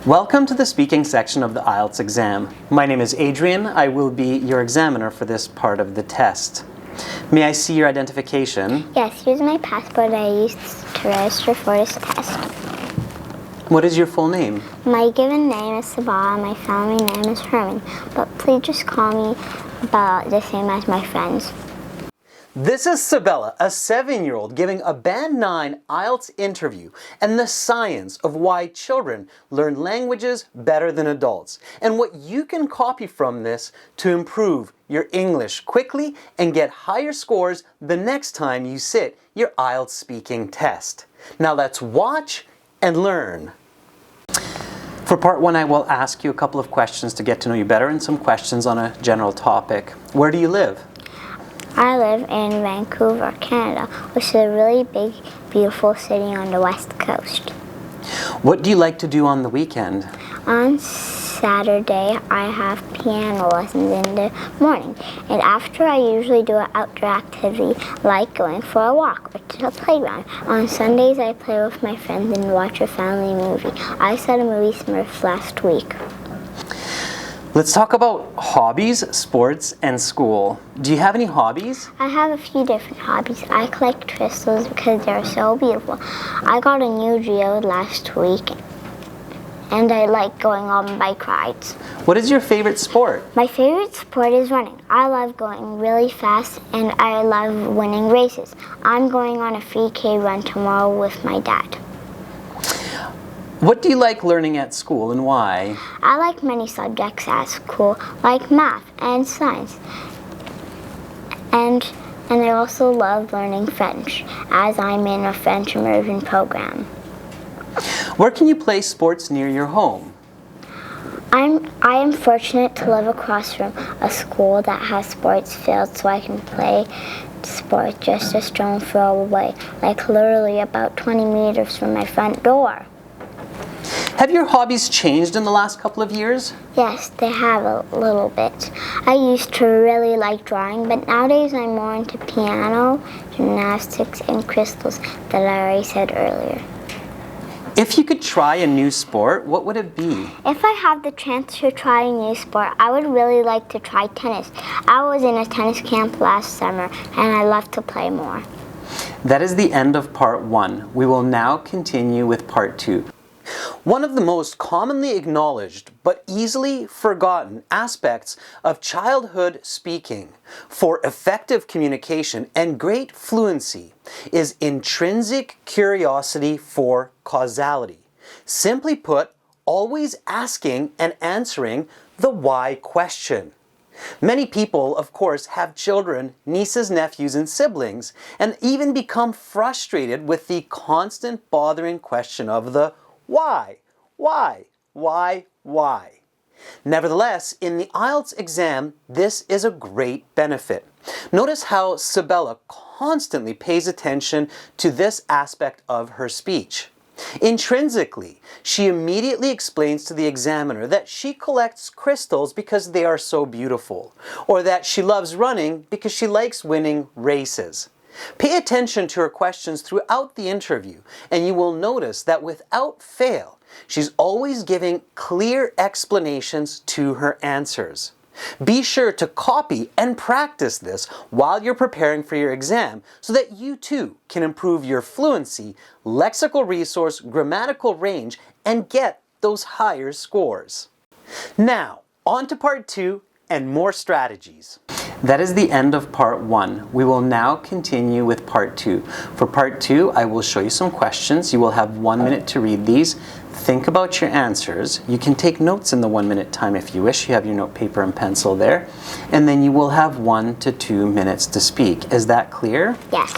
Welcome to the speaking section of the IELTS exam. My name is Adrian. I will be your examiner for this part of the test. May I see your identification? Yes, here's my passport I used to register for this test. What is your full name? My given name is Sabah, my family name is Herman, but please just call me about the same as my friends. This is Sabella, a 7-year-old giving a Band 9 IELTS interview and the science of why children learn languages better than adults, and what you can copy from this to improve your English quickly and get higher scores the next time you sit your IELTS speaking test. Now let's watch and learn. For part 1, I will ask you a couple of questions to get to know you better and some questions on a general topic. Where do you live? I live in Vancouver, Canada, which is a really big, beautiful city on the west coast. What do you like to do on the weekend? On Saturday, I have piano lessons in the morning, and after I usually do an outdoor activity like going for a walk or to the playground. On Sundays, I play with my friends and watch a family movie. I saw the movie Smurfs last week. Let's talk about hobbies, sports, and school. Do you have any hobbies? I have a few different hobbies. I collect crystals because they're so beautiful. I got a new geode last week, and I like going on bike rides. What is your favorite sport? My favorite sport is running. I love going really fast, and I love winning races. I'm going on a 3K run tomorrow with my dad. What do you like learning at school and why? I like many subjects at school, like math and science. And I also love learning French, as I'm in a French immersion program. Where can you play sports near your home? I am fortunate to live across from a school that has sports fields, so I can play sports just a stone's throw away, like literally about 20 meters from my front door. Have your hobbies changed in the last couple of years? Yes, they have a little bit. I used to really like drawing, but nowadays I'm more into piano, gymnastics, and crystals that I already said earlier. If you could try a new sport, what would it be? If I have the chance to try a new sport, I would really like to try tennis. I was in a tennis camp last summer, and I love to play more. That is the end of part 1. We will now continue with part 2. One of the most commonly acknowledged but easily forgotten aspects of childhood speaking for effective communication and great fluency is intrinsic curiosity for causality. Simply put, always asking and answering the why question. Many people, of course, have children, nieces, nephews, and siblings, and even become frustrated with the constant bothering question of the why? Nevertheless, in the IELTS exam, this is a great benefit. Notice how Sabella constantly pays attention to this aspect of her speech. Intrinsically, she immediately explains to the examiner that she collects crystals because they are so beautiful, or that she loves running because she likes winning races. Pay attention to her questions throughout the interview, and you will notice that without fail, she's always giving clear explanations to her answers. Be sure to copy and practice this while you're preparing for your exam so that you too can improve your fluency, lexical resource, grammatical range, and get those higher scores. Now, on to part 2 and more strategies. That is the end of part 1. We will now continue with part 2. For part 2, I will show you some questions. You will have 1 minute to read these. Think about your answers. You can take notes in the 1 minute time if you wish. You have your note paper and pencil there. And then you will have 1 to 2 minutes to speak. Is that clear? Yes.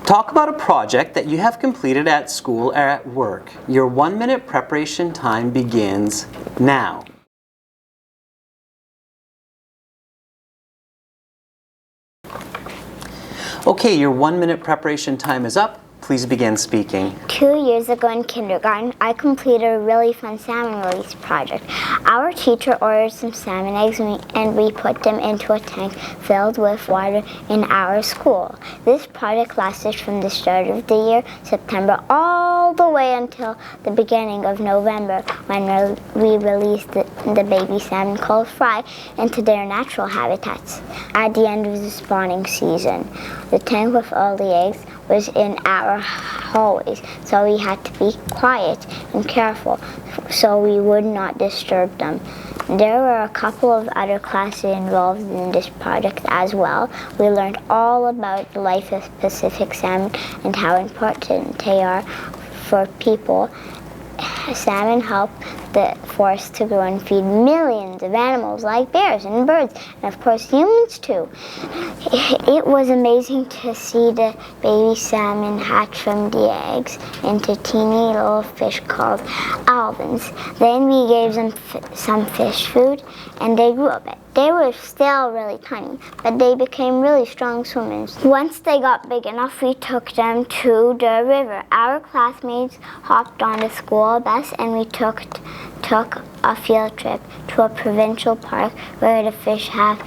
Talk about a project that you have completed at school or at work. Your 1 minute preparation time begins now. Okay, your 1 minute preparation time is up. please begin speaking. 2 years ago in kindergarten, I completed a really fun salmon release project. Our teacher ordered some salmon eggs and we put them into a tank filled with water in our school. This project lasted from the start of the year, September, all the way until the beginning of November, when we released the baby salmon called fry into their natural habitats. At the end of the spawning season, the tank with all the eggs was in our hallways, so we had to be quiet and careful so we would not disturb them. There were a couple of other classes involved in this project as well. We learned all about the life of Pacific salmon and how important they are for people. Salmon help the forest to grow and feed millions of animals like bears and birds, and of course humans too. It was amazing to see the baby salmon hatch from the eggs into teeny little fish called alvins. Then we gave them some fish food and they grew a bit. They were still really tiny, but they became really strong swimmers. Once they got big enough, we took them to the river. Our classmates hopped on the school bus and we took a field trip to a provincial park where the fish have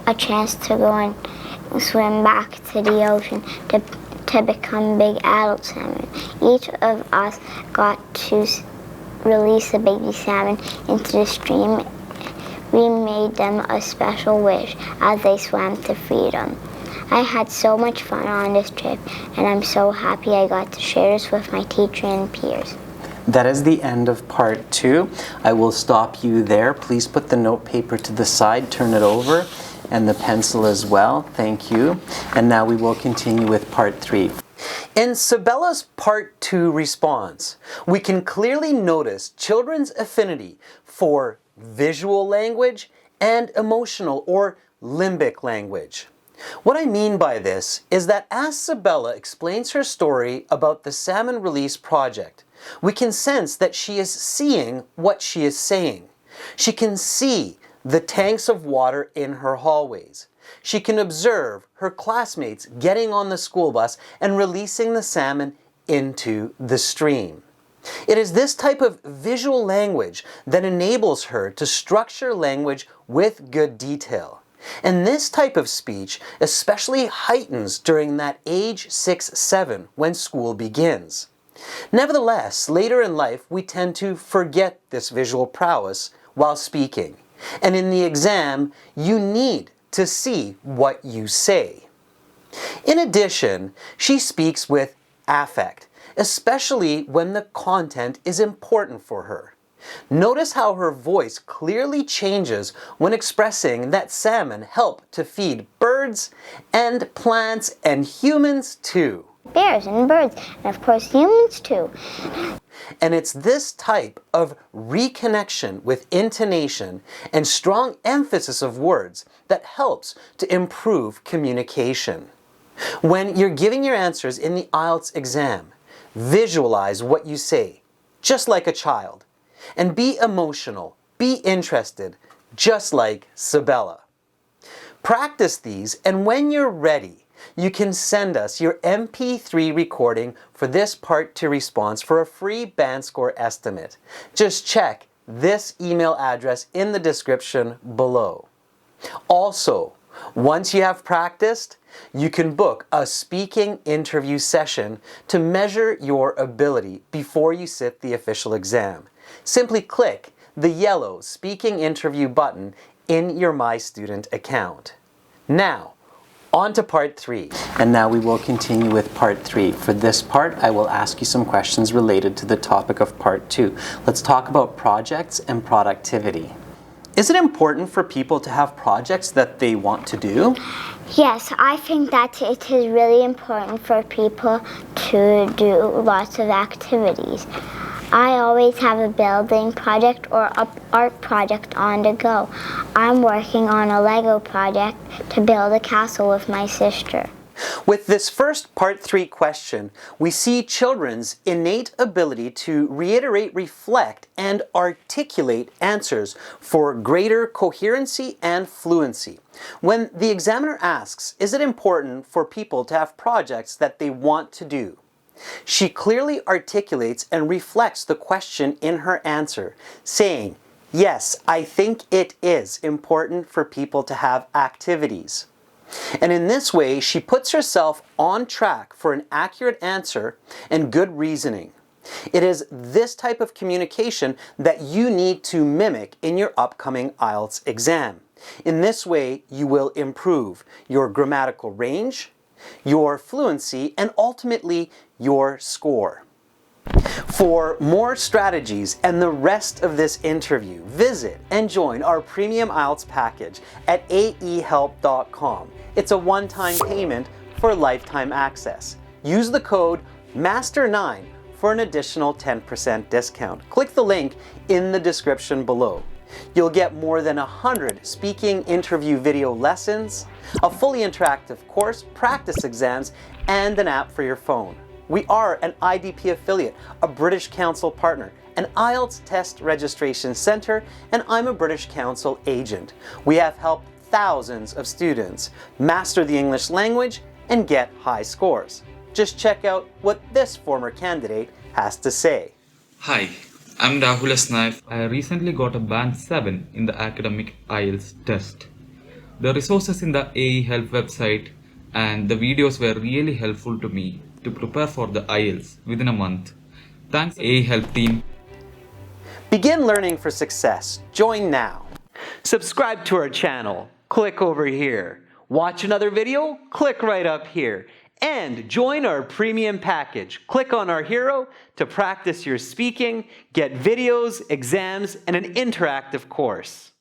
a chance to go and swim back to the ocean to become big adult salmon. Each of us got to release a baby salmon into the stream. We made them a special wish as they swam to freedom. I had so much fun on this trip, and I'm so happy I got to share this with my teacher and peers. That is the end of part 2. I will stop you there. Please put the note paper to the side, turn it over, and the pencil as well. Thank you. And now we will continue with part 3. In Sabella's part 2 response, we can clearly notice children's affinity for visual language and emotional or limbic language. What I mean by this is that as Sabella explains her story about the salmon release project, we can sense that she is seeing what she is saying. She can see the tanks of water in her hallways. She can observe her classmates getting on the school bus and releasing the salmon into the stream. It is this type of visual language that enables her to structure language with good detail. And this type of speech especially heightens during that age 6-7 when school begins. Nevertheless, later in life we tend to forget this visual prowess while speaking. And in the exam, you need to see what you say. In addition, she speaks with affect, especially when the content is important for her. Notice how her voice clearly changes when expressing that salmon help to feed birds and plants and humans too. Bears and birds, and of course humans too. And it's this type of reconnection with intonation and strong emphasis of words that helps to improve communication. When you're giving your answers in the IELTS exam, visualize what you say, just like a child. And be emotional, be interested, just like Sabella. Practice these, and when you're ready, you can send us your MP3 recording for this part 2 response for a free band score estimate. Just check this email address in the description below. Also, once you have practiced, you can book a speaking interview session to measure your ability before you sit the official exam. Simply click the yellow speaking interview button in your My Student account. Now, on to part 3. And now we will continue with part 3. For this part, I will ask you some questions related to the topic of part 2. Let's talk about projects and productivity. Is it important for people to have projects that they want to do? Yes, I think that it is really important for people to do lots of activities. I always have a building project or an art project on the go. I'm working on a Lego project to build a castle with my sister. With this first Part 3 question, we see children's innate ability to reiterate, reflect, and articulate answers for greater coherency and fluency. When the examiner asks, is it important for people to have projects that they want to do? She clearly articulates and reflects the question in her answer, saying, yes, I think it is important for people to have activities. And in this way, she puts herself on track for an accurate answer and good reasoning. It is this type of communication that you need to mimic in your upcoming IELTS exam. In this way, you will improve your grammatical range, your fluency, and ultimately your score. For more strategies and the rest of this interview, visit and join our premium IELTS package at aehelp.com. It's a one-time payment for lifetime access. Use the code MASTER9 for an additional 10% discount. Click the link in the description below. You'll get more than 100 speaking interview video lessons, a fully interactive course, practice exams, and an app for your phone. We are an IDP affiliate, a British Council partner, an IELTS test registration center, and I'm a British Council agent. We have helped thousands of students master the English language and get high scores. Just check out what this former candidate has to say. Hi, I'm Rahul Naif. I recently got a band 7 in the academic IELTS test. The resources in the AE Help website and the videos were really helpful to me to prepare for the IELTS within a month. Thanks AE Help team. Begin learning for success. Join now. Subscribe to our channel. Click over here. Watch another video? Click right up here. And join our premium package. Click on our hero to practice your speaking, get videos, exams, and an interactive course.